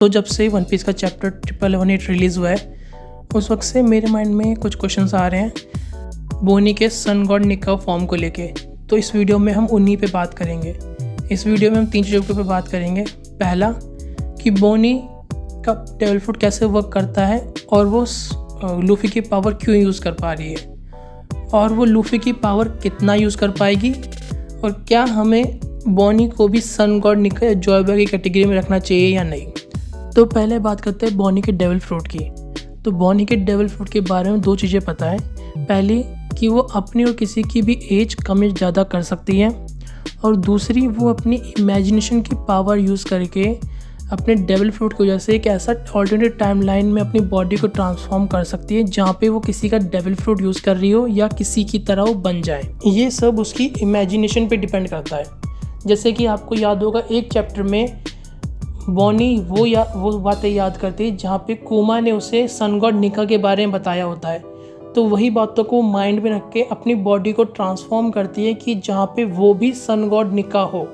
तो जब से वन पीस का चैप्टर 1118 रिलीज़ हुआ है उस वक्त से मेरे माइंड में कुछ क्वेश्चंस आ रहे हैं बोनी के सन गॉड निका फॉर्म को लेके। तो इस वीडियो में हम उन्हीं पे बात करेंगे। इस वीडियो में हम 3 चीज़ों पे बात करेंगे। पहला कि बोनी का डेविल फ्रूट कैसे वर्क करता है और वो लूफी की पावर क्यों यूज़ कर पा रही है, और वो लूफी की पावर कितना यूज़ कर पाएगी, और क्या हमें बोनी को भी सन गॉड निका या जॉय बॉय की कैटेगरी में रखना चाहिए या नहीं। तो पहले बात करते हैं बोनी के डेविल फ्रूट की। तो बोनी के डेविल फ्रूट के बारे में 2 चीज़ें पता है। पहली कि वो अपनी और किसी की भी एज कम या ज़्यादा कर सकती है, और दूसरी वो अपनी इमेजिनेशन की पावर यूज़ करके अपने डेविल फ्रूट की वजह से एक ऐसा ऑल्टरनेट टाइमलाइन में अपनी बॉडी को ट्रांसफॉर्म कर सकती है जहाँ पे वो किसी का डेविल फ्रूट यूज़ कर रही हो या किसी की तरह वो बन जाए। ये सब उसकी इमेजिनेशन पे डिपेंड करता है। जैसे कि आपको याद होगा एक चैप्टर में बोनी वो बातें याद करती है जहाँ पे कुमा ने उसे सन गॉड निका के बारे में बताया होता है। तो वही बातों को माइंड में रख के अपनी बॉडी को ट्रांसफॉर्म करती है कि जहाँ पे वो भी सन गॉड निका हो।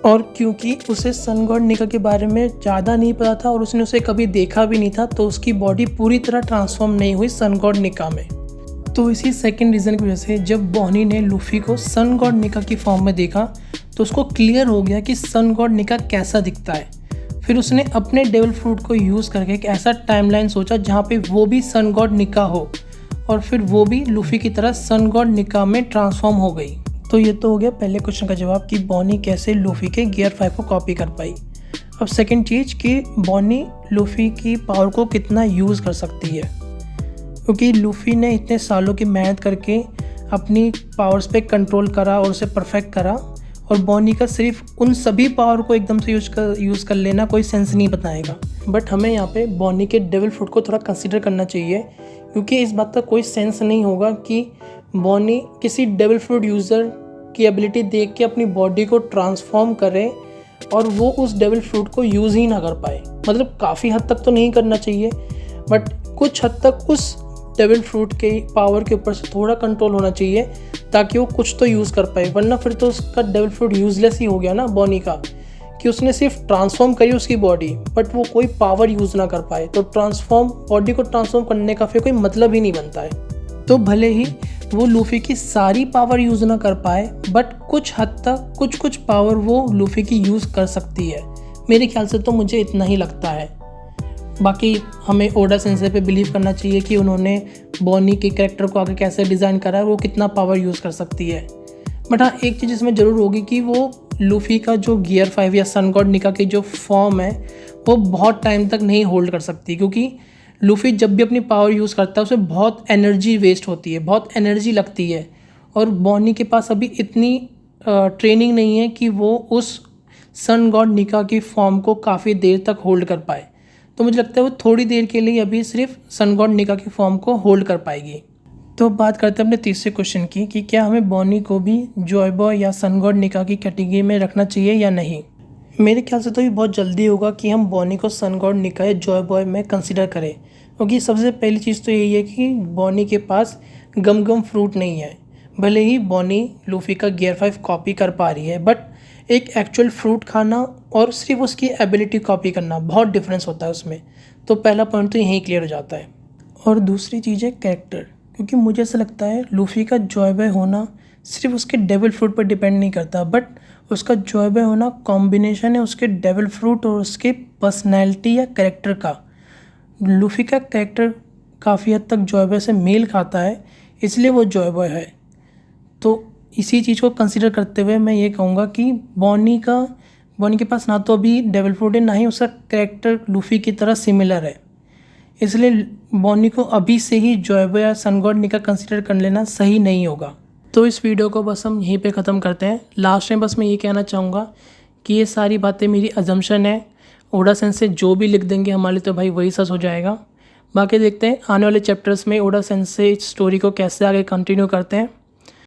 और क्योंकि उसे सन गॉड निका के बारे में ज़्यादा नहीं पता था और उसने उसे कभी देखा भी नहीं था, तो उसकी बॉडी पूरी तरह ट्रांसफॉर्म नहीं हुई सन गॉड निका में। तो इसी सेकेंड रीज़न की वजह से जब बोनी ने लूफी को सन गॉड निका की फॉर्म में देखा तो उसको क्लियर हो गया कि सन गॉड निका कैसा दिखता है। फिर उसने अपने डेविल फ्रूट को यूज़ करके एक ऐसा टाइमलाइन सोचा जहाँ पे वो भी सन गॉड निका हो, और फिर वो भी लूफी की तरह सन गॉड निका में ट्रांसफॉर्म हो गई। तो ये तो हो गया पहले क्वेश्चन का जवाब कि बोनी कैसे लूफी के गियर 5 को कॉपी कर पाई। अब सेकंड चीज़ कि बोनी लूफी की पावर को कितना यूज़ कर सकती है, क्योंकि लूफी ने इतने सालों की मेहनत करके अपनी पावर्स पे कंट्रोल करा और उसे परफेक्ट करा, और बोनी का सिर्फ उन सभी पावर को एकदम से यूज़ कर लेना कोई सेंस नहीं बताएगा। बट हमें यहाँ पे बोनी के डेविल फ्रूट को थोड़ा कंसीडर करना चाहिए, क्योंकि इस बात का कोई सेंस नहीं होगा कि बोनी किसी डेविल फ्रूट यूज़र की एबिलिटी देख के अपनी बॉडी को ट्रांसफॉर्म करे और वो उस डेविल फ्रूट को यूज़ ही ना कर पाए। मतलब काफ़ी हद तक तो नहीं करना चाहिए, बट कुछ हद तक उस डेविल फ्रूट के पावर के ऊपर से थोड़ा कंट्रोल होना चाहिए ताकि वो कुछ तो यूज़ कर पाए, वरना फिर तो उसका डेविल फ्रूट यूज़लेस ही हो गया ना बोनी का, कि उसने सिर्फ ट्रांसफॉर्म करी उसकी बॉडी बट वो कोई पावर यूज़ ना कर पाए। तो बॉडी को ट्रांसफॉर्म करने का फिर कोई मतलब ही नहीं बनता है। तो भले ही वो लूफी की सारी पावर यूज़ ना कर पाए, बट कुछ हद तक कुछ पावर वो लूफी की यूज़ कर सकती है। मेरे ख्याल से तो मुझे इतना ही लगता है। बाकी हमें ओडा सेंसे पे बिलीव करना चाहिए कि उन्होंने बोनी के कैरेक्टर को आगे कैसे डिज़ाइन करा है, वो कितना पावर यूज़ कर सकती है। बट हाँ, एक चीज़ इसमें ज़रूर होगी कि वो लूफी का जो गियर 5 या सन गॉड निका की जो फॉर्म है वो बहुत टाइम तक नहीं होल्ड कर सकती, क्योंकि लूफी जब भी अपनी पावर यूज़ करता है उसे बहुत एनर्जी वेस्ट होती है, बहुत एनर्जी लगती है, और बोनी के पास अभी इतनी ट्रेनिंग नहीं है कि वो उस सन गॉड निका की फॉर्म को काफ़ी देर तक होल्ड कर पाए। तो मुझे लगता है वो थोड़ी देर के लिए अभी सिर्फ सन गॉड निका की फॉर्म को होल्ड कर पाएगी। तो बात करते हैं अपने तीसरे क्वेश्चन की कि क्या हमें बोनी को भी जॉय बॉय या सन गॉड निका की कैटेगरी में रखना चाहिए या नहीं। मेरे ख्याल से तो ये बहुत जल्दी होगा कि हम बोनी को सन गॉड निका या जॉय बॉय में कंसिडर करें, क्योंकि सबसे पहली चीज़ तो यही है कि बोनी के पास गम फ्रूट नहीं है। भले ही बोनी लूफी का गियर 5 कॉपी कर पा रही है, बट एक एक्चुअल फ्रूट खाना और सिर्फ उसकी एबिलिटी कॉपी करना बहुत डिफरेंस होता है उसमें। तो पहला पॉइंट तो यहीं क्लियर हो जाता है। और दूसरी चीज़ है कैरेक्टर, क्योंकि मुझे ऐसा लगता है लूफी का जॉय बॉय होना सिर्फ उसके डेविल फ्रूट पर डिपेंड नहीं करता, बट उसका जॉय बॉय होना कॉम्बिनेशन है उसके डेविल फ्रूट और उसके पर्सनैलिटी या कैरेक्टर का। लूफी का कैरेक्टर काफ़ी हद तक जॉय बॉय से मेल खाता है, इसलिए वो जॉय बॉय है। तो इसी चीज़ को कंसीडर करते हुए मैं ये कहूँगा कि बोनी के पास ना तो अभी डेविल फ्रूट है, ना ही उसका कैरेक्टर लूफी की तरह सिमिलर है, इसलिए बोनी को अभी से ही जॉय बॉय या सन गॉड निका कंसीडर कर लेना सही नहीं होगा। तो इस वीडियो को बस हम यहीं पे ख़त्म करते हैं। लास्ट में बस मैं ये कहना चाहूँगा कि ये सारी बातें मेरी अजम्पशन है। ओडा सेंसे जो भी लिख देंगे हमारे लिए तो भाई वही सच हो जाएगा। बाकी देखते हैं आने वाले चैप्टर्स में ओडा सेंसे इस स्टोरी को कैसे आगे कंटिन्यू करते हैं।